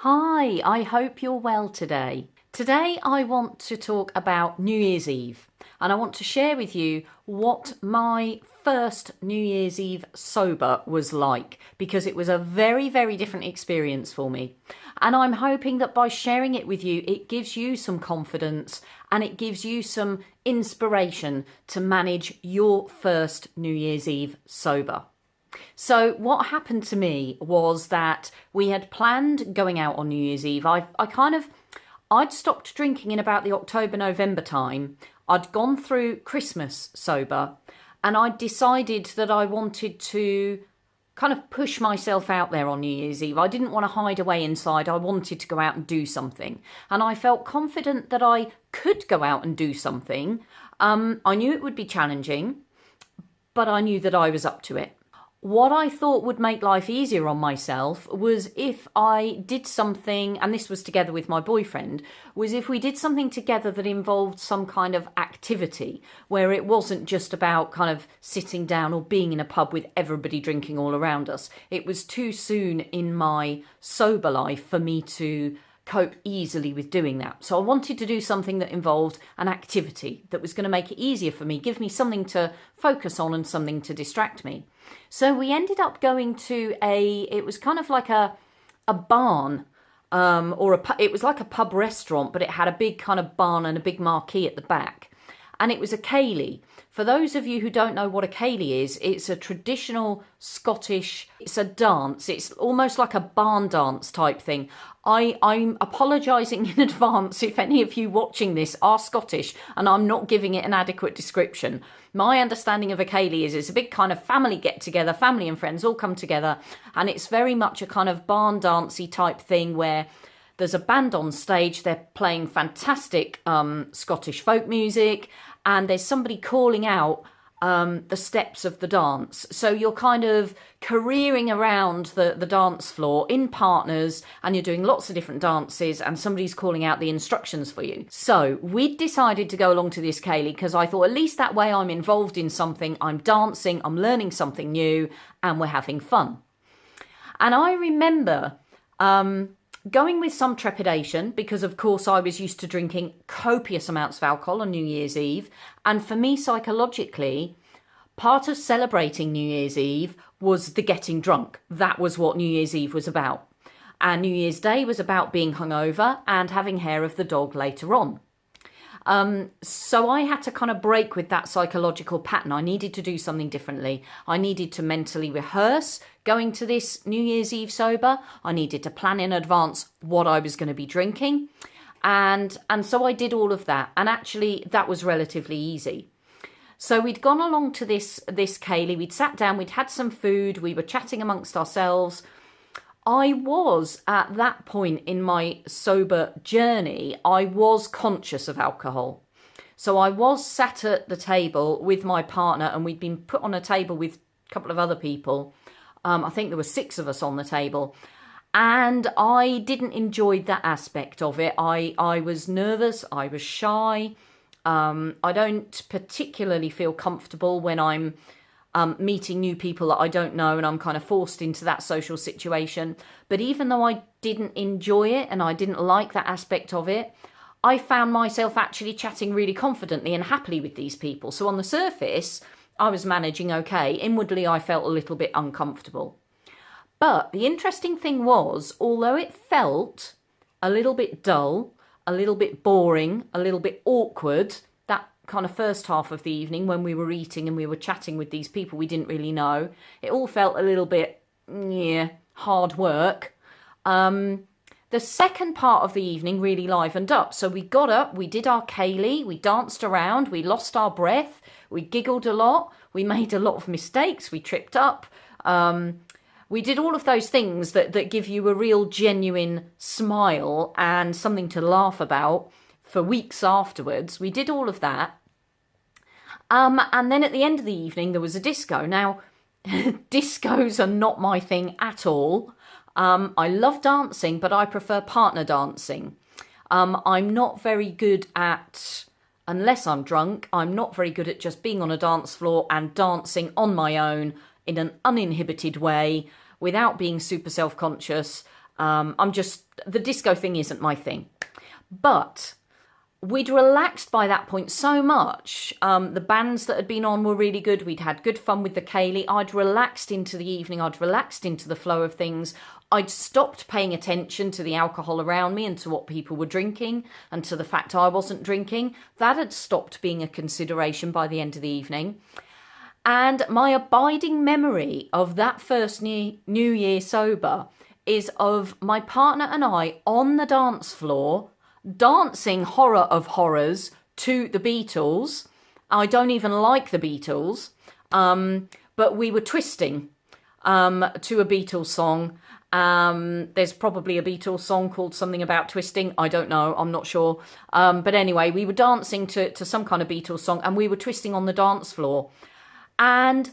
Hi, I hope you're well today. Today I want to talk about New Year's Eve and I want to share with you what my first New Year's Eve sober was like because it was a very, very different experience for me. And I'm hoping that by sharing it with you, it gives you some confidence and it gives you some inspiration to manage your first New Year's Eve sober. So what happened to me was that we had planned going out on New Year's Eve. I'd stopped drinking in about the October-November time. I'd gone through Christmas sober and I'd decided that I wanted to kind of push myself out there on New Year's Eve. I didn't want to hide away inside. I wanted to go out and do something. And I felt confident that I could go out and do something. I knew it would be challenging, but I knew that I was up to it. What I thought would make life easier on myself was if I did something, and this was together with my boyfriend, was if we did something together that involved some kind of activity where it wasn't just about kind of sitting down or being in a pub with everybody drinking all around us. It was too soon in my sober life for me to cope easily with doing that. So I wanted to do something that involved an activity that was going to make it easier for me, give me something to focus on and something to distract me. So we ended up going to it was kind of like a barn, it was like a pub restaurant, but it had a big kind of barn and a big marquee at the back. And it was a ceilidh. For those of you who don't know what a ceilidh is, it's a traditional Scottish, it's a dance. It's almost like a barn dance type thing. I'm apologising in advance if any of you watching this are Scottish and I'm not giving it an adequate description. My understanding of a ceilidh is it's a big kind of family get-together, family and friends all come together, and it's very much a kind of barn dancey type thing where there's a band on stage, they're playing fantastic Scottish folk music, and there's somebody calling out the steps of the dance. So you're kind of careering around the dance floor in partners, and you're doing lots of different dances, and somebody's calling out the instructions for you. So we decided to go along to this ceilidh because I thought at least that way I'm involved in something, I'm dancing, I'm learning something new, and we're having fun. And I remember going with some trepidation because, of course, I was used to drinking copious amounts of alcohol on New Year's Eve. And for me, psychologically, part of celebrating New Year's Eve was the getting drunk. That was what New Year's Eve was about. And New Year's Day was about being hungover and having hair of the dog later on. So I had to kind of break with that psychological pattern. I needed to do something differently. I needed to mentally rehearse going to this New Year's Eve sober. I needed to plan in advance what I was going to be drinking. And so I did all of that. And actually that was relatively easy. So we'd gone along to this ceilidh, we'd sat down, we'd had some food, we were chatting amongst ourselves. I was, at that point in my sober journey, I was conscious of alcohol. So I was sat at the table with my partner and we'd been put on a table with a couple of other people. I think there were 6 of us on the table. And I didn't enjoy that aspect of it. I was nervous, I was shy. I don't particularly feel comfortable when I'm meeting new people that I don't know and I'm kind of forced into that social situation. But even though I didn't enjoy it and I didn't like that aspect of it, I found myself actually chatting really confidently and happily with these people. So on the surface, I was managing okay. Inwardly, I felt a little bit uncomfortable. But the interesting thing was, although it felt a little bit dull, a little bit boring, a little bit awkward, that kind of first half of the evening when we were eating and we were chatting with these people we didn't really know, it all felt a little bit, hard work. The second part of the evening really livened up. So we got up, we did our ceilidh, we danced around, we lost our breath, we giggled a lot, we made a lot of mistakes, we tripped up. We did all of those things that give you a real genuine smile and something to laugh about for weeks afterwards. We did all of that. And then at the end of the evening, there was a disco. Now, discos are not my thing at all. I love dancing, but I prefer partner dancing. I'm not very good at, unless I'm drunk, I'm not very good at just being on a dance floor and dancing on my own in an uninhibited way without being super self-conscious. The disco thing isn't my thing. But we'd relaxed by that point so much. The bands that had been on were really good. We'd had good fun with the ceilidh. I'd relaxed into the evening. I'd relaxed into the flow of things. I'd stopped paying attention to the alcohol around me and to what people were drinking and to the fact I wasn't drinking. That had stopped being a consideration by the end of the evening. And my abiding memory of that first New Year sober is of my partner and I on the dance floor dancing horror of horrors to the Beatles. I don't even like the Beatles, but we were twisting to a Beatles song. There's probably a Beatles song called something about twisting. I don't know. I'm not sure. But anyway, we were dancing to some kind of Beatles song and we were twisting on the dance floor. And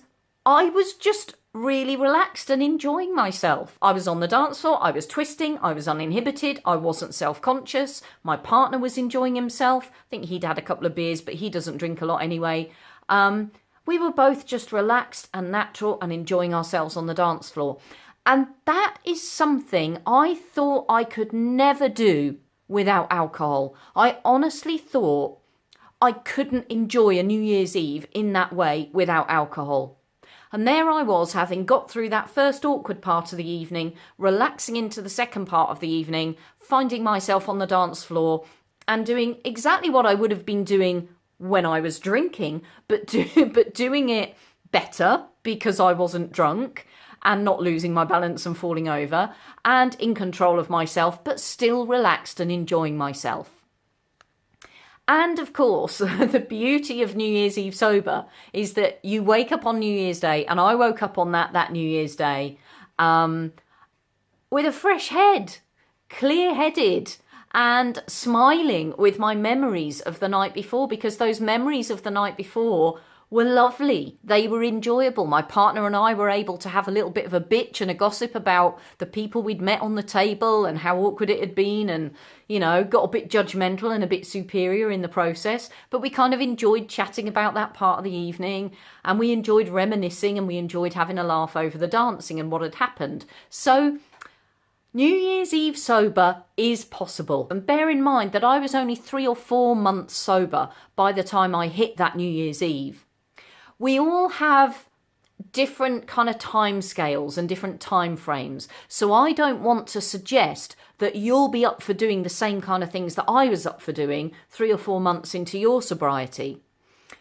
I was just really relaxed and enjoying myself. I was on the dance floor, I was twisting, I was uninhibited, I wasn't self-conscious. My partner was enjoying himself. I think he'd had a couple of beers, but he doesn't drink a lot anyway. We were both just relaxed and natural and enjoying ourselves on the dance floor. And that is something I thought I could never do without alcohol. I honestly thought I couldn't enjoy a New Year's Eve in that way without alcohol. And there I was, having got through that first awkward part of the evening, relaxing into the second part of the evening, finding myself on the dance floor and doing exactly what I would have been doing when I was drinking, but doing it better because I wasn't drunk and not losing my balance and falling over and in control of myself, but still relaxed and enjoying myself. And of course, the beauty of New Year's Eve sober is that you wake up on New Year's Day, and I woke up on that New Year's Day with a fresh head, clear-headed, and smiling with my memories of the night before, because those memories of the night before were lovely. They were enjoyable. My partner and I were able to have a little bit of a bitch and a gossip about the people we'd met on the table and how awkward it had been, and, you know, got a bit judgmental and a bit superior in the process. But we kind of enjoyed chatting about that part of the evening, and we enjoyed reminiscing, and we enjoyed having a laugh over the dancing and what had happened. So New Year's Eve sober is possible. And bear in mind that I was only 3 or 4 months sober by the time I hit that New Year's Eve. We all have different kind of time scales and different time frames. So I don't want to suggest that you'll be up for doing the same kind of things that I was up for doing 3 or 4 months into your sobriety,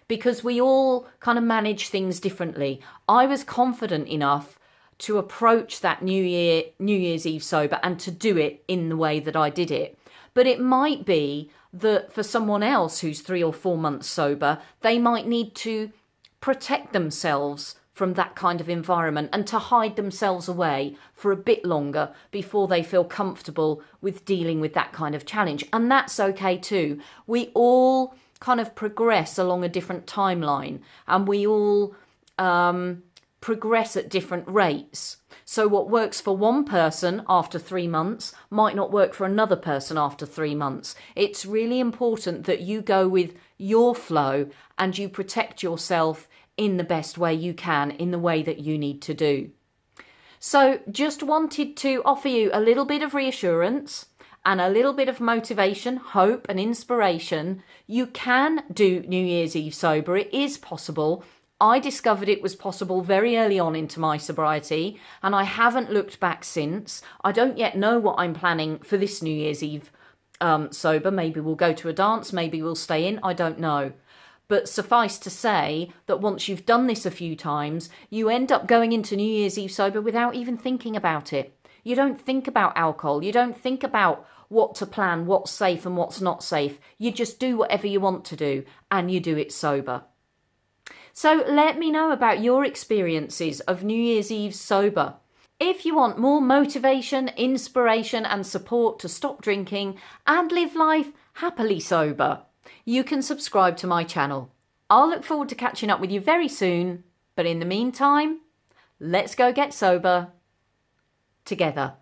because we all kind of manage things differently. I was confident enough to approach that New Year's Eve sober and to do it in the way that I did it. But it might be that for someone else who's 3 or 4 months sober, they might need to protect themselves from that kind of environment and to hide themselves away for a bit longer before they feel comfortable with dealing with that kind of challenge. And that's okay too. We all kind of progress along a different timeline, and we all progress at different rates. So what works for one person after 3 months might not work for another person after 3 months. It's really important that you go with your flow and you protect yourself in the best way you can, in the way that you need to do. So just wanted to offer you a little bit of reassurance and a little bit of motivation, hope and inspiration. You can do New Year's Eve sober. It is possible. I discovered it was possible very early on into my sobriety, and I haven't looked back since. I don't yet know what I'm planning for this New Year's Eve sober. Maybe we'll go to a dance, maybe we'll stay in, I don't know. But suffice to say that once you've done this a few times, you end up going into New Year's Eve sober without even thinking about it. You don't think about alcohol. You don't think about what to plan, what's safe and what's not safe. You just do whatever you want to do, and you do it sober. So let me know about your experiences of New Year's Eve sober. If you want more motivation, inspiration and support to stop drinking and live life happily sober, you can subscribe to my channel. I'll look forward to catching up with you very soon, but in the meantime, let's go get sober together.